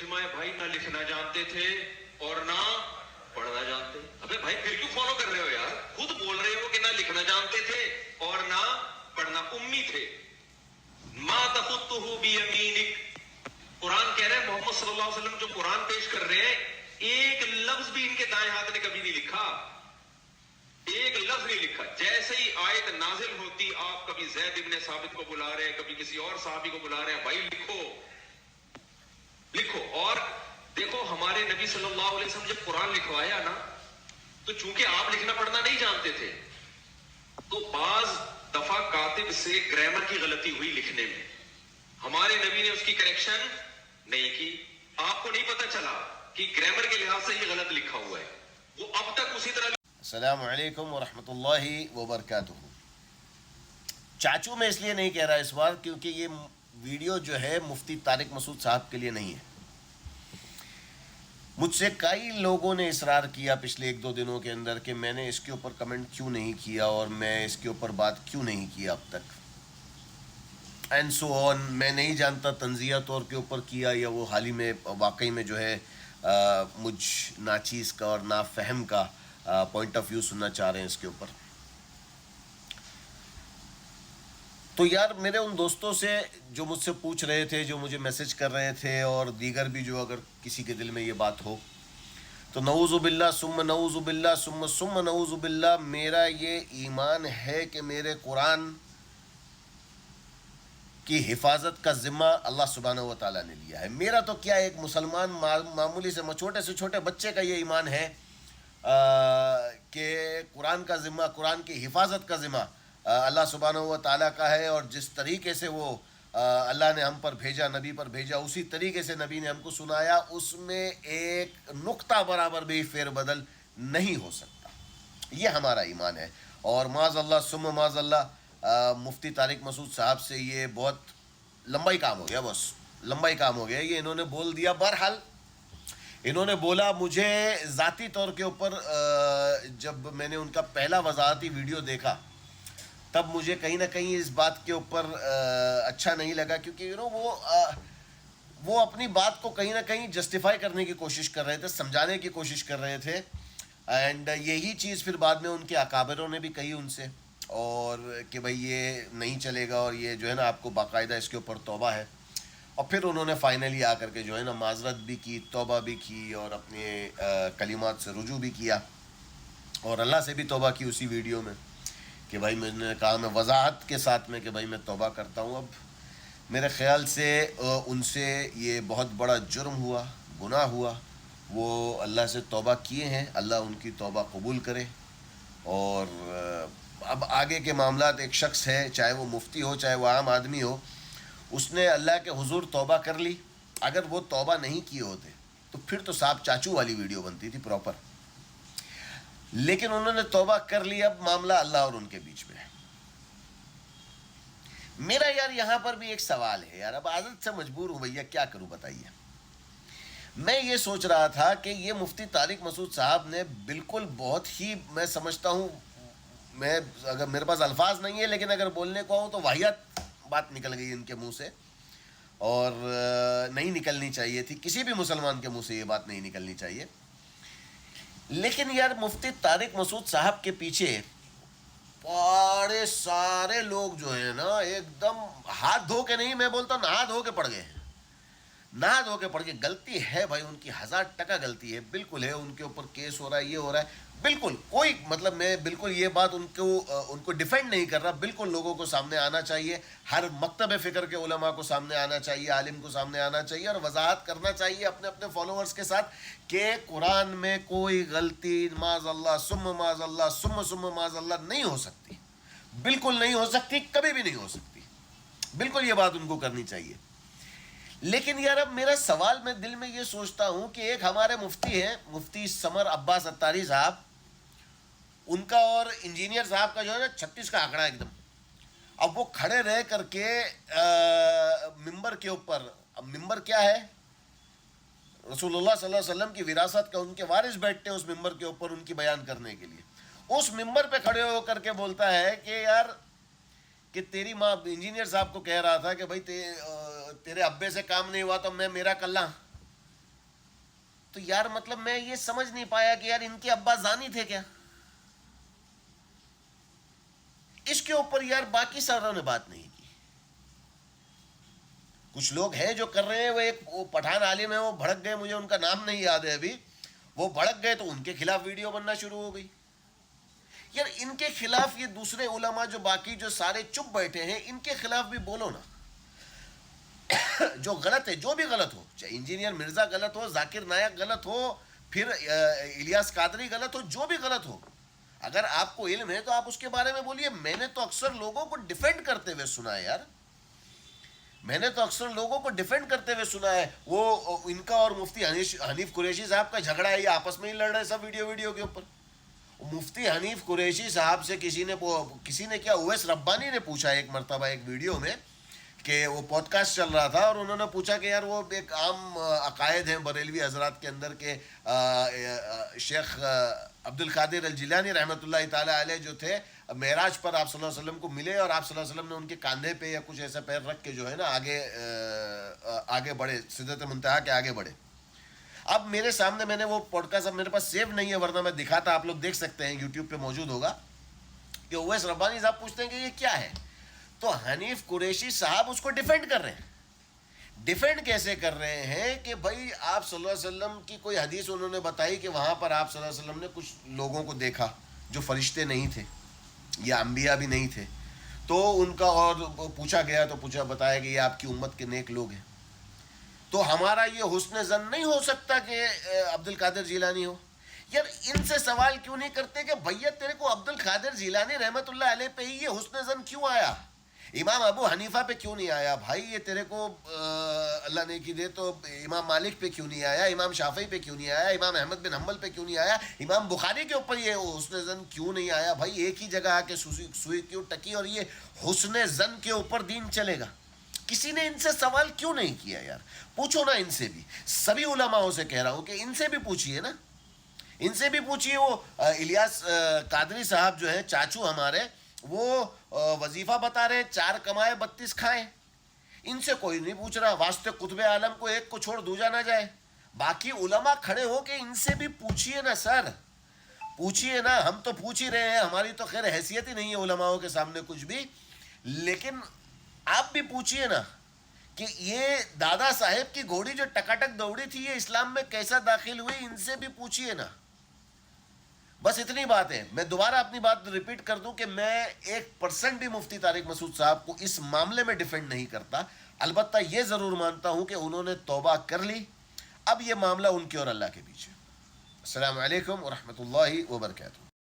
ترجمہ ہے بھائی نہ لکھنا جانتے تھے اور نہ پڑھنا جانتے. ابے بھائی پھر کیوں فالو کر رہے ہو یار؟ خود بول رہے ہو کہ نہ لکھنا جانتے تھے اور نہ پڑھنا، امی تھے. ما تخطہ بیمینک، قرآن کہہ رہے ہیں محمد صلی اللہ علیہ وسلم جو قرآن پیش کر رہے ہیں ایک لفظ بھی ان کے دائیں ہاتھ نے کبھی نہیں لکھا، ایک لفظ نہیں لکھا. جیسے ہی آیت نازل ہوتی آپ کبھی زید ابن ثابت کو بلا رہے ہیں، کبھی کسی اور صحابی کو بلا رہے ہیں، بھائی لکھو لکھو. اور دیکھو ہمارے نبی صلی اللہ علیہ وسلم جب قرآن لکھوایا نا تو چونکہ آپ لکھنا پڑھنا نہیں جانتے تھے تو بعض دفعہ کاتب سے گرامر کی غلطی ہوئی لکھنے میں، ہمارے نبی نے اس کی کریکشن نہیں کی. آپ کو نہیں پتا چلا کہ گرامر کے لحاظ سے یہ غلط لکھا ہوا ہے، وہ اب تک اسی طرح. السلام علیکم ورحمۃ اللہ وبرکاتہ. چاچو میں اس لیے نہیں کہہ رہا اس بار کیونکہ یہ ویڈیو جو ہے مفتی طارق مسعود صاحب کے لیے نہیں ہے. مجھ سے کئی لوگوں نے اصرار کیا پچھلے 1-2 دنوں کے اندر کہ میں نے اس کے اوپر کمنٹ کیوں نہیں کیا اور میں اس کے اوپر بات کیوں نہیں کیا اب تک اینڈ سو آن. میں نہیں جانتا تنزیہ طور کے اوپر کیا یا وہ حال ہی میں واقعی میں جو ہے مجھ ناچیز کا اور نافہم کا پوائنٹ آف ویو سننا چاہ رہے ہیں اس کے اوپر. تو یار میرے ان دوستوں سے جو مجھ سے پوچھ رہے تھے، جو مجھے میسج کر رہے تھے اور دیگر بھی جو اگر کسی کے دل میں یہ بات ہو تو نعوذ باللہ ثم نعوذ باللہ ثم نعوذ باللہ، میرا یہ ایمان ہے کہ میرے قرآن کی حفاظت کا ذمہ اللہ سبحانہ و تعالیٰ نے لیا ہے. میرا تو کیا ایک مسلمان معمولی سے چھوٹے بچے کا یہ ایمان ہے کہ قرآن کا ذمہ، قرآن کی حفاظت کا ذمہ اللہ سبحانہ و تعالیٰ کا ہے. اور جس طریقے سے وہ اللہ نے ہم پر بھیجا، نبی پر بھیجا، اسی طریقے سے نبی نے ہم کو سنایا، اس میں ایک نقطہ برابر بھی فیر بدل نہیں ہو سکتا. یہ ہمارا ایمان ہے. اور معاذ اللہ ثم معاذ اللہ مفتی طارق مسعود صاحب سے یہ بہت لمبائی کام ہو گیا، بس لمبائی کام ہو گیا. یہ انہوں نے بول دیا. بہرحال انہوں نے بولا، مجھے ذاتی طور کے اوپر جب میں نے ان کا پہلا وضاحتی ویڈیو دیکھا تب مجھے کہیں نہ کہیں اس بات کے اوپر اچھا نہیں لگا کیونکہ وہ اپنی بات کو کہیں نہ کہیں جسٹیفائی کرنے کی کوشش کر رہے تھے، سمجھانے کی کوشش کر رہے تھے. اینڈ یہی چیز پھر بعد میں ان کے اکابروں نے بھی کہی ان سے، اور کہ بھائی یہ نہیں چلے گا اور یہ جو ہے نا آپ کو باقاعدہ اس کے اوپر توبہ ہے. اور پھر انہوں نے فائنلی آ کر کے جو ہے نا معذرت بھی کی، توبہ بھی کی اور اپنے کلمات سے رجوع بھی کیا اور اللہ سے بھی توبہ کی اسی ویڈیو میں کہ بھائی میں نے کہا میں وضاحت کے ساتھ میں کہ بھائی میں توبہ کرتا ہوں. اب میرے خیال سے ان سے یہ بہت بڑا جرم ہوا، گناہ ہوا. وہ اللہ سے توبہ کیے ہیں، اللہ ان کی توبہ قبول کرے. اور اب آگے کے معاملات، ایک شخص ہے چاہے وہ مفتی ہو چاہے وہ عام آدمی ہو، اس نے اللہ کے حضور توبہ کر لی. اگر وہ توبہ نہیں کیے ہوتے تو پھر تو صاحب چاچو والی ویڈیو بنتی تھی پراپر. لیکن انہوں نے توبہ کر لی. اب معاملہ اللہ اور ان کے بیچ میں ہے. میرا یار یہاں پر بھی ایک سوال ہے یار، اب عادت سے مجبور ہوں بھیا، کیا کروں بتائیے. میں یہ سوچ رہا تھا کہ یہ مفتی طارق مسعود صاحب نے بالکل بہت ہی، میں سمجھتا ہوں، میں اگر میرے پاس الفاظ نہیں ہے لیکن اگر بولنے کو آؤں تو واہیات بات نکل گئی ان کے منہ سے، اور نہیں نکلنی چاہیے تھی. کسی بھی مسلمان کے منہ سے یہ بات نہیں نکلنی چاہیے. لیکن یار مفتی طارق مسعود صاحب کے پیچھے بڑے سارے لوگ جو ہیں نا ایک دم ہاتھ دھو کے نہیں، میں بولتا ہوں نہا دھو کے پڑ گئے ہیں. نہا دھو کے پڑ گئے. غلطی ہے بھائی ان کی، 1000% غلطی ہے، بالکل ہے. ان کے اوپر کیس ہو رہا ہے، یہ ہو رہا ہے، بالکل کوئی مطلب، میں بالکل یہ بات ان کو ڈیفینڈ نہیں کر رہا. بالکل لوگوں کو سامنے آنا چاہیے، ہر مکتب فکر کے علماء کو سامنے آنا چاہیے، عالم کو سامنے آنا چاہیے اور وضاحت کرنا چاہیے اپنے اپنے فالوورز کے ساتھ کہ قرآن میں کوئی غلطی معاذ اللہ ثم معاذ اللہ ثم معاذ اللہ نہیں ہو سکتی. بالکل نہیں ہو سکتی، کبھی بھی نہیں ہو سکتی. بالکل یہ بات ان کو کرنی چاہیے. لیکن یار اب میرا سوال، میں دل میں یہ سوچتا ہوں کہ ایک ہمارے مفتی ہیں، مفتی سمر عباس اتاری صاحب، ان کا اور انجینئر صاحب کا جو ہے نا 36 کا آنکڑا ایک دم. اب وہ کھڑے رہ کر کے ممبر کے اوپر، اب ممبر کیا ہے؟ رسول اللہ صلی اللہ علیہ وسلم کی وراثت کا، ان کے وارث بیٹھتے ہیں اس ممبر کے اوپر ان کی بیان کرنے کے لیے. اس ممبر پہ کھڑے ہو کر کے بولتا ہے کہ یار کہ تیری ماں، انجینئر صاحب کو کہہ رہا تھا کہ بھائی تیرے ابے سے کام نہیں ہوا تو میں میرا کلّا. تو یار مطلب میں یہ سمجھ نہیں پایا کہ یار ان کے ابا زانی تھے کیا. اس کے اوپر یار باقی ساروں نے بات نہیں کی. کچھ لوگ ہیں جو کر رہے ہیں, وہ پٹھان عالم ہے, وہ بھڑک گئے, مجھے ان کا نام نہیں یاد ہے ابھی, وہ بھڑک گئے تو ان کے خلاف ویڈیو بننا شروع ہو گئی. یار ان کے خلاف یہ دوسرے علماء جو باقی جو سارے چپ بیٹھے ہیں, ان کے خلاف بھی بولو نا. جو غلط ہے, جو بھی غلط ہو, چاہے انجینئر مرزا غلط ہو, ذاکر نائک غلط ہو, پھر الیاس قادری غلط ہو, جو بھی غلط ہو, اگر آپ کو علم ہے تو آپ اس کے بارے میں بولیے. میں نے تو اکثر لوگوں کو ڈیفینڈ کرتے ہوئے سنا ہے یار, میں نے تو اکثر لوگوں کو ڈیفینڈ کرتے ہوئے سنا ہے. وہ ان کا اور مفتی حنیف قریشی صاحب کا جھگڑا ہے, یہ آپس میں ہی لڑ رہے ہیں سب ویڈیو کے اوپر. مفتی حنیف قریشی صاحب سے کسی نے کیا, اویس ربانی نے پوچھا ایک مرتبہ ایک ویڈیو میں, کہ وہ پوڈ کاسٹ چل رہا تھا اور انہوں نے پوچھا کہ یار وہ ایک عام عقائد ہیں بریلوی حضرات کے اندر کے شیخ عبد القادر الجیلانی رحمۃ اللہ تعالیٰ علیہ جو تھے, معراج پر آپ صلی اللہ علیہ وسلم کو ملے اور آپ صلی اللہ علیہ وسلم نے ان کے کاندھے پہ یا کچھ ایسا پیر رکھ کے جو ہے نا آگے بڑھے, سدرۃ منتہا کے آگے بڑھے. اب میرے سامنے, میں نے وہ پوڈ کاسٹ اب میرے پاس سیو نہیں ہے ورنہ میں دکھاتا, آپ لوگ دیکھ سکتے ہیں یوٹیوب پہ موجود ہوگا, کہ اویس ربانی صاحب پوچھتے ہیں کہ یہ کیا ہے, تو حنیف قریشی صاحب اس کو ڈیفینڈ کر رہے ہیں. ڈیفینڈ کیسے کر رہے ہیں کہ بھائی آپ صلی اللہ علیہ وسلم کی کوئی حدیث انہوں نے بتائی کہ وہاں پر آپ صلی اللہ علیہ وسلم نے کچھ لوگوں کو دیکھا جو فرشتے نہیں تھے یا انبیاء بھی نہیں تھے, تو ان کا اور پوچھا گیا تو بتایا کہ یہ آپ کی امت کے نیک لوگ ہیں. تو ہمارا یہ حسن ظن نہیں ہو سکتا کہ عبد القادر جیلانی ہو. یار ان سے سوال کیوں نہیں کرتے کہ بھیا تیرے کو عبد القادر جیلانی رحمۃ اللہ علیہ پہ ہی یہ حسن ظن کیوں آیا, امام ابو حنیفہ پہ کیوں نہیں آیا بھائی, یہ تیرے کو اللہ نے کی دے تو امام مالک پہ کیوں نہیں آیا, امام شافعی پہ کیوں نہیں آیا, امام احمد بن حنبل پہ کیوں نہیں آیا, امام بخاری کے اوپر یہ حسن ظن کیوں نہیں آیا بھائی. ایک ہی جگہ آ کے سوئی کیوں ٹکی, اور یہ حسن ظن کے اوپر دین چلے گا. کسی نے ان سے سوال کیوں نہیں کیا یار, پوچھو نا ان سے بھی. سبھی علماءوں سے کہہ رہا ہوں کہ ان سے بھی پوچھئے نا, ان سے بھی پوچھئے. وہ الیاس قادری صاحب جو ہیں چاچو ہمارے, وہ وظیفہ بتا رہے 4 کمائے 32 کھائیں, ان سے کوئی نہیں پوچھ رہا. واسطے قطب عالم کو ایک کو چھوڑ دوجا نہ جائے. باقی علماء کھڑے ہو کے ان سے بھی پوچھئے نا سر, پوچھئے نا. ہم تو پوچھ ہی رہے ہیں, ہماری تو خیر حیثیت ہی نہیں ہے علماءوں کے سامنے کچھ بھی, لیکن آپ بھی پوچھئے نا کہ یہ دادا صاحب کی گھوڑی جو ٹکاٹک دوڑی تھی یہ اسلام میں کیسا داخل ہوئی, ان سے بھی پوچھئے نا. بس اتنی بات ہے. میں دوبارہ اپنی بات ریپیٹ کر دوں کہ میں 1% بھی مفتی طارق مسعود صاحب کو اس معاملے میں ڈیفینڈ نہیں کرتا. البتہ یہ ضرور مانتا ہوں کہ انہوں نے توبہ کر لی, اب یہ معاملہ ان کے اور اللہ کے بیچ ہے. السلام علیکم ورحمۃ اللہ وبرکاتہ.